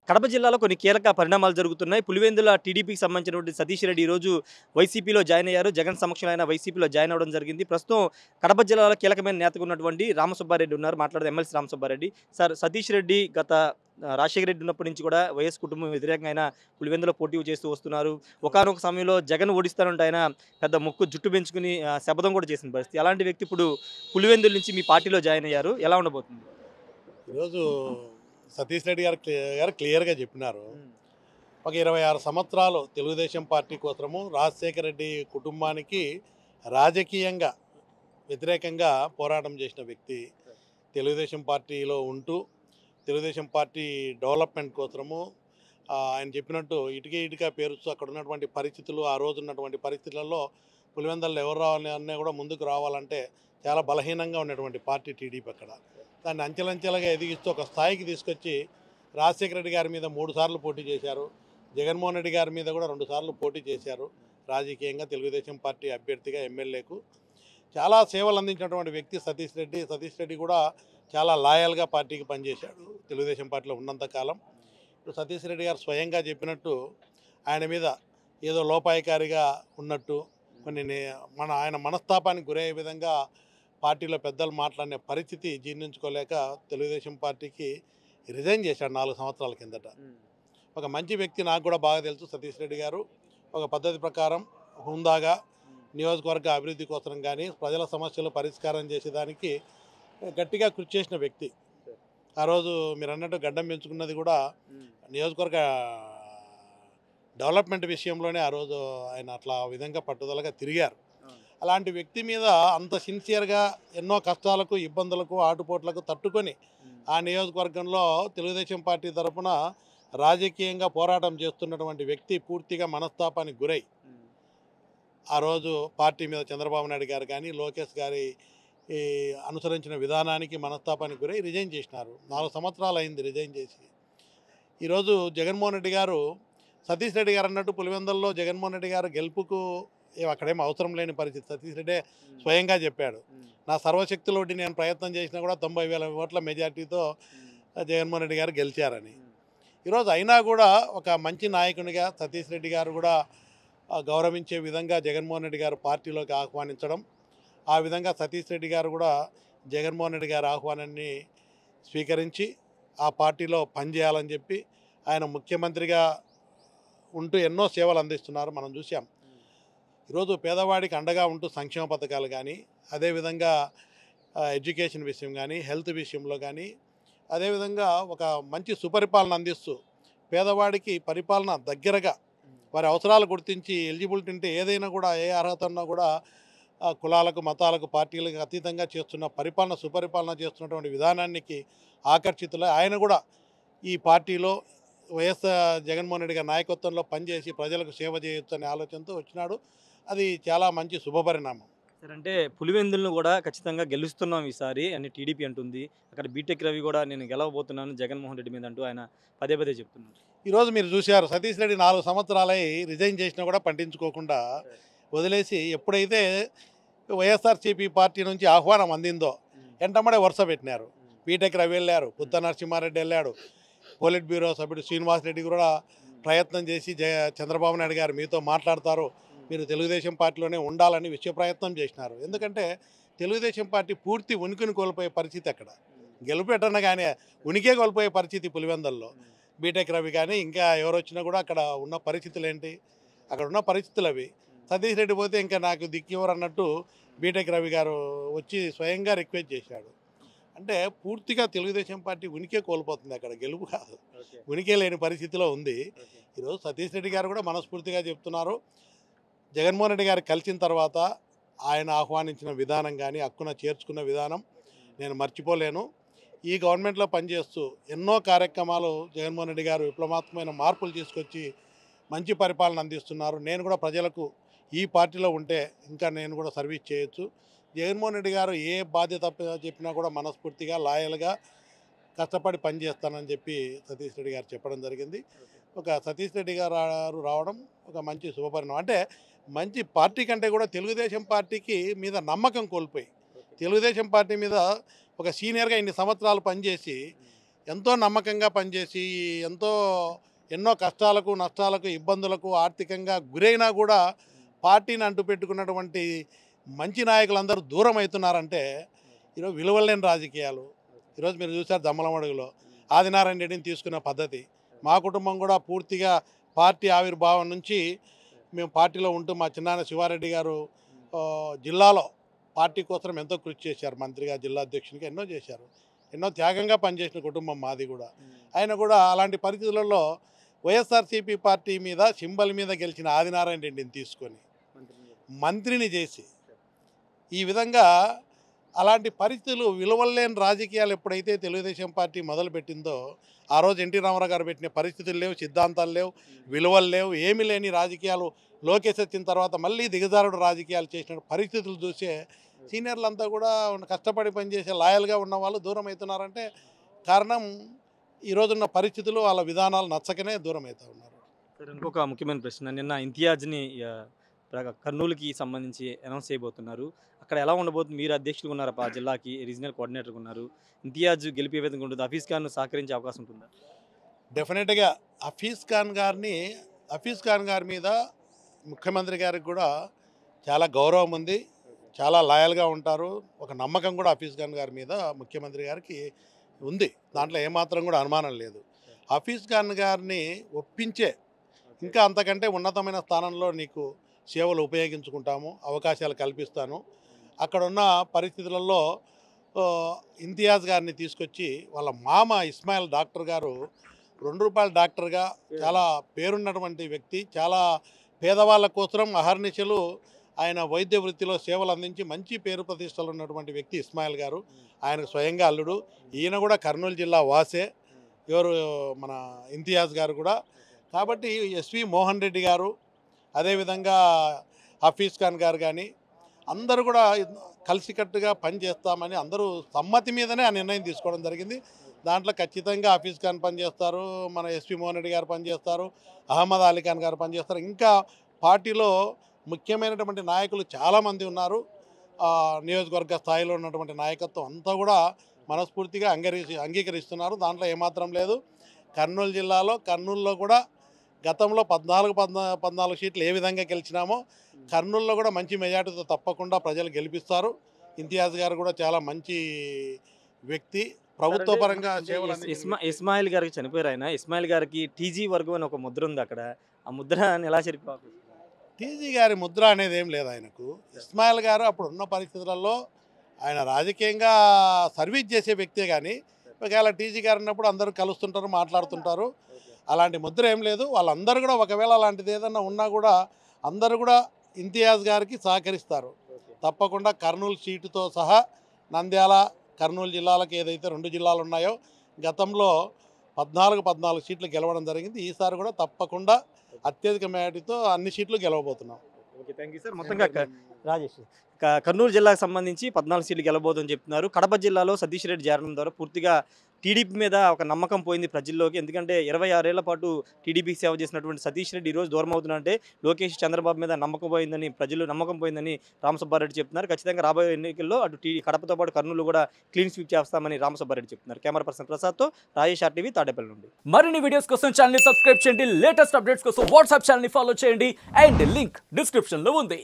కడప జిల్లాలో కొన్ని కీలక పరిణామాలు జరుగుతున్నాయి. పులివెందుల టీడీపీకి సంబంధించినటువంటి సతీష్ రెడ్డి ఈరోజు వైసీపీలో జాయిన్ అయ్యారు. జగన్ సమక్షంలో ఆయన వైసీపీలో జాయిన్ అవ్వడం జరిగింది. ప్రస్తుతం కడప జిల్లాలో కీలకమైన నేతగా ఉన్నటువంటి రామసుబ్బారెడ్డి ఉన్నారు. మాట్లాడదాం ఎమ్మెల్సీ రామసుబ్బారెడ్డి. సార్ సతీష్ రెడ్డి గత రాజశేఖర రెడ్డి ఉన్నప్పటి నుంచి కూడా వైఎస్ కుటుంబం వ్యతిరేకంగా ఆయన పులివెందులో పోటీ చేస్తూ వస్తున్నారు. ఒకానొక సమయంలో జగన్ ఓడిస్తానంటే ఆయన పెద్ద ముక్కు జుట్టు పెంచుకుని శపథం కూడా చేసిన పరిస్థితి. అలాంటి వ్యక్తి ఇప్పుడు పులివెందుల నుంచి మీ పార్టీలో జాయిన్ అయ్యారు. ఎలా ఉండబోతుంది? ఈరోజు సతీష్ రెడ్డి గారు క్లియర్గా చెప్పినారు. ఒక 26 సంవత్సరాలు తెలుగుదేశం పార్టీ కోసము రాజశేఖర రెడ్డి కుటుంబానికి రాజకీయంగా వ్యతిరేకంగా పోరాటం చేసిన వ్యక్తి. తెలుగుదేశం పార్టీలో ఉంటూ తెలుగుదేశం పార్టీ డెవలప్మెంట్ కోసము ఆయన చెప్పినట్టు ఇటుక పేరుస్తూ అక్కడ ఉన్నటువంటి పరిస్థితులు, ఆ రోజు ఉన్నటువంటి పరిస్థితులలో పులివెందులలో ఎవరు రావాలన్నా కూడా ముందుకు రావాలంటే చాలా బలహీనంగా ఉన్నటువంటి పార్టీ టీడీపీ. అక్కడ దాన్ని అంచెలంచెలుగా ఎదిగిస్తూ ఒక స్థాయికి తీసుకొచ్చి రాజశేఖర రెడ్డి గారి మీద 3 సార్లు పోటీ చేశారు. జగన్మోహన్ రెడ్డి గారి మీద కూడా 2 సార్లు పోటీ చేశారు. రాజకీయంగా తెలుగుదేశం పార్టీ అభ్యర్థిగా ఎమ్మెల్యేకు చాలా సేవలు అందించినటువంటి వ్యక్తి సతీష్ రెడ్డి. సతీష్ రెడ్డి కూడా చాలా లాయల్గా పార్టీకి పనిచేశాడు తెలుగుదేశం పార్టీలో ఉన్నంతకాలం. ఇప్పుడు సతీష్ రెడ్డి గారు స్వయంగా చెప్పినట్టు ఆయన మీద ఏదో లోపాయికారిగా ఉన్నట్టు ఆయన మనస్తాపానికి గురయ్యే విధంగా పార్టీలో పెద్దలు మాట్లాడిన పరిస్థితి జీర్ణించుకోలేక తెలుగుదేశం పార్టీకి రిజైన్ చేశాడు 4 సంవత్సరాల కిందట. ఒక మంచి వ్యక్తి, నాకు కూడా బాగా తెలుసు సతీష్ రెడ్డి గారు. ఒక పద్ధతి ప్రకారం హుందాగా నియోజకవర్గ అభివృద్ధి కోసం కానీ ప్రజల సమస్యలు పరిష్కారం చేసేదానికి గట్టిగా కృషి చేసిన వ్యక్తి. ఆ రోజు మీరు అన్నట్టు గడ్డం పెంచుకున్నది కూడా నియోజకవర్గ డెవలప్మెంట్ విషయంలోనే. ఆ రోజు ఆయన అట్లా విధంగా పట్టుదలగా తిరిగారు. అలాంటి వ్యక్తి మీద అంత సిన్సియర్గా ఎన్నో కష్టాలకు, ఇబ్బందులకు, ఆటుపోట్లకు తట్టుకొని ఆ నియోజకవర్గంలో తెలుగుదేశం పార్టీ తరఫున రాజకీయంగా పోరాటం చేస్తున్నటువంటి వ్యక్తి పూర్తిగా మనస్తాపానికి గురై ఆ రోజు పార్టీ మీద చంద్రబాబు నాయుడు గారు కానీ లోకేష్ గారి అనుసరించిన విధానానికి మనస్తాపానికి గురై రిజైన్ చేసినారు. 4 సంవత్సరాలు అయింది రిజైన్ చేసి. ఈరోజు జగన్మోహన్ రెడ్డి గారు, సతీష్ రెడ్డి గారు అన్నట్టు పులివెందుల్లో జగన్మోహన్ రెడ్డి గారు గెలుపుకు అక్కడేం అవసరం లేని పరిస్థితి. సతీష్ రెడ్డి స్వయంగా చెప్పాడు, నా సర్వశక్తులోటి నేను ప్రయత్నం చేసినా కూడా 90,000 ఓట్ల మెజార్టీతో జగన్మోహన్ రెడ్డి గారు గెలిచారని. ఈరోజు అయినా కూడా ఒక మంచి నాయకునిగా సతీష్ రెడ్డి గారు కూడా గౌరవించే విధంగా జగన్మోహన్ రెడ్డి గారు పార్టీలోకి ఆహ్వానించడం, ఆ విధంగా సతీష్ రెడ్డి గారు కూడా జగన్మోహన్ రెడ్డి గారి ఆహ్వానాన్ని స్వీకరించి ఆ పార్టీలో పనిచేయాలని చెప్పి ఆయన ముఖ్యమంత్రిగా ఉంటూ ఎన్నో సేవలు అందిస్తున్నారు, మనం చూసాం. ఈరోజు పేదవాడికి అండగా ఉంటూ సంక్షేమ పథకాలు కానీ, అదేవిధంగా ఎడ్యుకేషన్ విషయం కానీ, హెల్త్ విషయంలో కానీ, అదేవిధంగా ఒక మంచి సుపరిపాలన అందిస్తూ పేదవాడికి పరిపాలన దగ్గరగా వారి అవసరాలు గుర్తించి ఎలిజిబిలిటీ ఉంటే ఏదైనా కూడా ఏ అర్హత ఉన్నా కూడా కులాలకు, మతాలకు, పార్టీలకు అతీతంగా చేస్తున్న పరిపాలన, సుపరిపాలన చేస్తున్నటువంటి విధానానికి ఆకర్షితులై ఆయన కూడా ఈ పార్టీలో వైఎస్ జగన్మోహన్ రెడ్డి గారి నాయకత్వంలో పనిచేసి ప్రజలకు సేవ చేయొచ్చు అనే ఆలోచనతో వచ్చినాడు. అది చాలా మంచి శుభపరిణామం. సార్ అంటే పులివెందులను కూడా ఖచ్చితంగా గెలుస్తున్నాం ఈసారి అని టీడీపీ అంటుంది. అక్కడ బీటెక్ రవి కూడా నేను గెలవబోతున్నాను జగన్మోహన్ రెడ్డి మీద అంటూ ఆయన పదే పదే చెప్తున్నారు. ఈరోజు మీరు చూశారు, సతీష్ రెడ్డి 4 సంవత్సరాలై రిజైన్ చేసినా కూడా పట్టించుకోకుండా వదిలేసి ఎప్పుడైతే వైఎస్ఆర్సీపీ పార్టీ నుంచి ఆహ్వానం అందిందో వెంటనే వరుస పెట్టినారు. బీటెక్ రవి వెళ్ళారు, పుత్త నరసింహారెడ్డి వెళ్ళాడు, పోలిట్ బ్యూరో సభ్యుడు శ్రీనివాసరెడ్డి కూడా ప్రయత్నం చేసి చంద్రబాబు నాయుడు గారు మీతో మాట్లాడతారు, మీరు తెలుగుదేశం పార్టీలోనే ఉండాలని విశ్వ ప్రయత్నం చేసినారు. ఎందుకంటే తెలుగుదేశం పార్టీ పూర్తి ఉనికిని కోల్పోయే పరిస్థితి అక్కడ. గెలుపెట్టన కానీ ఉనికే కోల్పోయే పరిస్థితి పులివెందుల్లో. బీటెక్ రవి కానీ ఇంకా ఎవరు వచ్చినా కూడా అక్కడ ఉన్న పరిస్థితులు ఏంటి, అక్కడ ఉన్న పరిస్థితులు అవి. సతీష్ రెడ్డి పోతే ఇంకా నాకు దిక్కెవరు అన్నట్టు బీటెక్ రవి గారు వచ్చి స్వయంగా రిక్వెస్ట్ చేశాడు. అంటే పూర్తిగా తెలుగుదేశం పార్టీ ఉనికే కోల్పోతుంది, అక్కడ గెలుపు కాదు, ఉనికే లేని పరిస్థితిలో ఉంది. ఈరోజు సతీష్ రెడ్డి గారు కూడా మనస్ఫూర్తిగా చెప్తున్నారు, జగన్మోహన్ రెడ్డి గారు కలిసిన తర్వాత ఆయన ఆహ్వానించిన విధానం కానీ హక్కున చేర్చుకున్న విధానం నేను మర్చిపోలేను. ఈ గవర్నమెంట్లో పనిచేస్తూ ఎన్నో కార్యక్రమాలు జగన్మోహన్ రెడ్డి గారు విప్లవాత్మకమైన మార్పులు తీసుకొచ్చి మంచి పరిపాలన అందిస్తున్నారు. నేను కూడా ప్రజలకు ఈ పార్టీలో ఉంటే ఇంకా నేను కూడా సర్వీస్ చేయొచ్చు. జగన్మోహన్ రెడ్డి గారు ఏ బాధ్యత చెప్పినా కూడా మనస్ఫూర్తిగా లాయల్గా కష్టపడి పనిచేస్తానని చెప్పి సతీష్ రెడ్డి గారు చెప్పడం జరిగింది. ఒక సతీష్ రెడ్డి గారు రావడం ఒక మంచి శుభపరిణామం. అంటే మంచి పార్టీ కంటే కూడా తెలుగుదేశం పార్టీకి మీద నమ్మకం కోల్పోయి, తెలుగుదేశం పార్టీ మీద ఒక సీనియర్గా ఇన్ని సంవత్సరాలు పనిచేసి ఎంతో నమ్మకంగా పనిచేసి ఎన్నో కష్టాలకు నష్టాలకు ఇబ్బందులకు ఆర్థికంగా గురైనా కూడా పార్టీని అంటుపెట్టుకున్నటువంటి మంచి నాయకులందరూ దూరం అవుతున్నారంటే ఈరోజు విలువలేని రాజకీయాలు. ఈరోజు మీరు చూశారు దమ్మలమడుగులో ఆదినారాయణ రెడ్డిని తీసుకున్న పద్ధతి. మా కుటుంబం కూడా పూర్తిగా పార్టీ ఆవిర్భావం నుంచి మేము పార్టీలో ఉంటూ మా చిన్నాన్న శివారెడ్డి గారు జిల్లాలో పార్టీ కోసం ఎంతో కృషి చేశారు. మంత్రిగా, జిల్లా అధ్యక్షునిగా ఎన్నో చేశారు. ఎన్నో త్యాగంగా పనిచేసిన కుటుంబం మాది కూడా. ఆయన కూడా అలాంటి పరిస్థితులలో వైఎస్ఆర్సీపీ పార్టీ మీద సింబల్ మీద గెలిచిన ఆదినారాయణ రెడ్డిని తీసుకొని మంత్రిని చేసి ఈ విధంగా అలాంటి పరిస్థితులు విలువలేని రాజకీయాలు ఎప్పుడైతే తెలుగుదేశం పార్టీ మొదలుపెట్టిందో ఆ రోజు ఎన్టీ రామారావు గారు పెట్టిన పరిస్థితులు లేవు, సిద్ధాంతాలు లేవు, విలువలు లేవు, ఏమీ లేని రాజకీయాలు లోకేష్ వచ్చిన తర్వాత మళ్ళీ దిగజారుడు రాజకీయాలు చేసిన పరిస్థితులు చూసే సీనియర్లంతా కూడా కష్టపడి పనిచేసే లాయల్గా ఉన్న వాళ్ళు దూరం అవుతున్నారంటే కారణం ఈరోజున్న పరిస్థితులు వాళ్ళ విధానాలు నచ్చకనే దూరం అవుతూ ఉన్నారు. ఇంకొక ముఖ్యమైన ప్రశ్న, నిన్న ఇంతియాజ్ని కర్నూలుకి సంబంధించి అనౌన్స్ చేయబోతున్నారు. అక్కడ ఎలా ఉండబోతుంది? మీరు అధ్యక్షులుగా ఉన్నారు, ఆ జిల్లాకి రీజనల్ కోఆర్డినేటర్గా ఉన్నారు. ఇంతియాజ్ గెలిపే విధంగా ఉంటుంది. హఫీజ్ ఖాన్ సహకరించే అవకాశం ఉంటుందా? డెఫినెట్గా హఫీజ్ ఖాన్ గారి మీద ముఖ్యమంత్రి గారికి కూడా చాలా గౌరవం ఉంది, చాలా లాయల్గా ఉంటారు. ఒక నమ్మకం కూడా హఫీజ్ ఖాన్ గారి మీద ముఖ్యమంత్రి గారికి ఉంది. దాంట్లో ఏమాత్రం కూడా అనుమానం లేదు. హఫీజ్ ఖాన్ గారిని ఒప్పించే ఇంకా అంతకంటే ఉన్నతమైన స్థానంలో నీకు సేవలు ఉపయోగించుకుంటాము, అవకాశాలు కల్పిస్తాను. అక్కడ ఉన్న పరిస్థితులలో ఇంతియాజ్ గారిని తీసుకొచ్చి వాళ్ళ మామ ఇస్మాయిల్ డాక్టర్ గారు ₹2 డాక్టర్గా చాలా పేరున్నటువంటి వ్యక్తి. చాలా పేదవాళ్ళ కోసం అహర్నిశలు ఆయన వైద్య వృత్తిలో సేవలు అందించి మంచి పేరు ప్రతిష్టలు ఉన్నటువంటి వ్యక్తి ఇస్మాయిల్ గారు. ఆయనకు స్వయంగా అల్లుడు. ఈయన కూడా కర్నూలు జిల్లా వాసే. ఎవరు మన ఇంతియాజ్ గారు కూడా. కాబట్టి ఎస్వి మోహన్ రెడ్డి గారు, అదేవిధంగా హఫీజ్ ఖాన్ గారు కానీ అందరూ కూడా కలిసికట్టుగా పనిచేస్తామని అందరూ సమ్మతి మీదనే ఆ నిర్ణయం తీసుకోవడం జరిగింది. దాంట్లో ఖచ్చితంగా హఫీజ్ ఖాన్ పనిచేస్తారు, మన ఎస్వి మోహన్ రెడ్డి గారు పనిచేస్తారు, అహ్మద్ అలీ ఖాన్ గారు పనిచేస్తారు. ఇంకా పార్టీలో ముఖ్యమైనటువంటి నాయకులు చాలామంది ఉన్నారు. నియోజకవర్గ స్థాయిలో ఉన్నటువంటి నాయకత్వం అంతా కూడా మనస్ఫూర్తిగా అంగీకరిస్తున్నారు. దాంట్లో ఏమాత్రం లేదు. కర్నూలులో కూడా గతంలో 14 సీట్లు ఏ విధంగా గెలిచినామో కర్నూలులో కూడా మంచి మెజార్టీతో తప్పకుండా ప్రజలు గెలిపిస్తారు. ఇంతియాజ్ గారు కూడా చాలా మంచి వ్యక్తి. ప్రభుత్వ పరంగా ఇస్మాయిల్ గారికి చనిపోయారు. ఆయన ఇస్మాయిల్ గారికి టీజీ వర్గం అని ఒక ముద్ర ఉంది అక్కడ. ఆ ముద్ర ఎలా చెరిపోవాలి? టీజీ గారి ముద్ర అనేది ఏం లేదు ఆయనకు. ఇస్మాయిల్ గారు అప్పుడు ఉన్న పరిస్థితులలో ఆయన రాజకీయంగా సర్వీస్ చేసే వ్యక్తే కానీ ఒకవేళ టీజీ గారు ఉన్నప్పుడు అందరూ కలుస్తుంటారు, మాట్లాడుతుంటారు. అలాంటి ముద్ర ఏం లేదు. వాళ్ళందరూ కూడా ఒకవేళ అలాంటిది ఏదన్నా ఉన్నా కూడా అందరూ కూడా ఇంతియాజ్ గారికి సహకరిస్తారు. తప్పకుండా కర్నూలు సీటుతో సహా నంద్యాల, కర్నూలు జిల్లాలకు ఏదైతే 2 జిల్లాలు ఉన్నాయో గతంలో 14 సీట్లు గెలవడం జరిగింది. ఈసారి కూడా తప్పకుండా అత్యధిక మెజారిటీతో అన్ని సీట్లు గెలవబోతున్నాం. Okay, thank you sir. మొత్తంగా రాజేష్, కర్నూలు జిల్లాకు సంబంధించి 14 సీట్లు గెలవబోతుందని చెప్తున్నారు. కడప జిల్లాలో సతీష్ రెడ్డి చేరడం ద్వారా పూర్తిగా టీడీపీ మీద ఒక నమ్మకం పోయింది ప్రజల్లోకి. ఎందుకంటే 26 ఏళ్ల పాటు టీడీపీకి సేవ చేసినటువంటి సతీష్ రెడ్డి ఈరోజు దూరం అవుతున్నారంటే లోకేష్, చంద్రబాబు మీద నమ్మకం పోయిందని రామసుబ్బారెడ్డి చెప్తున్నారు. ఖచ్చితంగా రాబోయే ఎన్నికల్లో అటు కడపతో పాటు కర్నూలు కూడా క్లీన్ స్వీప్ చేస్తామని రామసుబ్బారెడ్డి చెప్తున్నారు. కెమెరా పర్సన్ ప్రసాద్తో రాజేష్ RTV, తాడేపల్లి నుండి. మరిన్ని వీడియోస్ కోసం ఛానల్ సబ్స్క్రైబ్ చేయండి. లేటెస్ట్ అప్డేట్స్ కోసం వాట్సాప్ ఛానల్ ఫాలో చేయండి. అండ్ లింక్ డిస్క్రిప్షన్ లో ఉంది.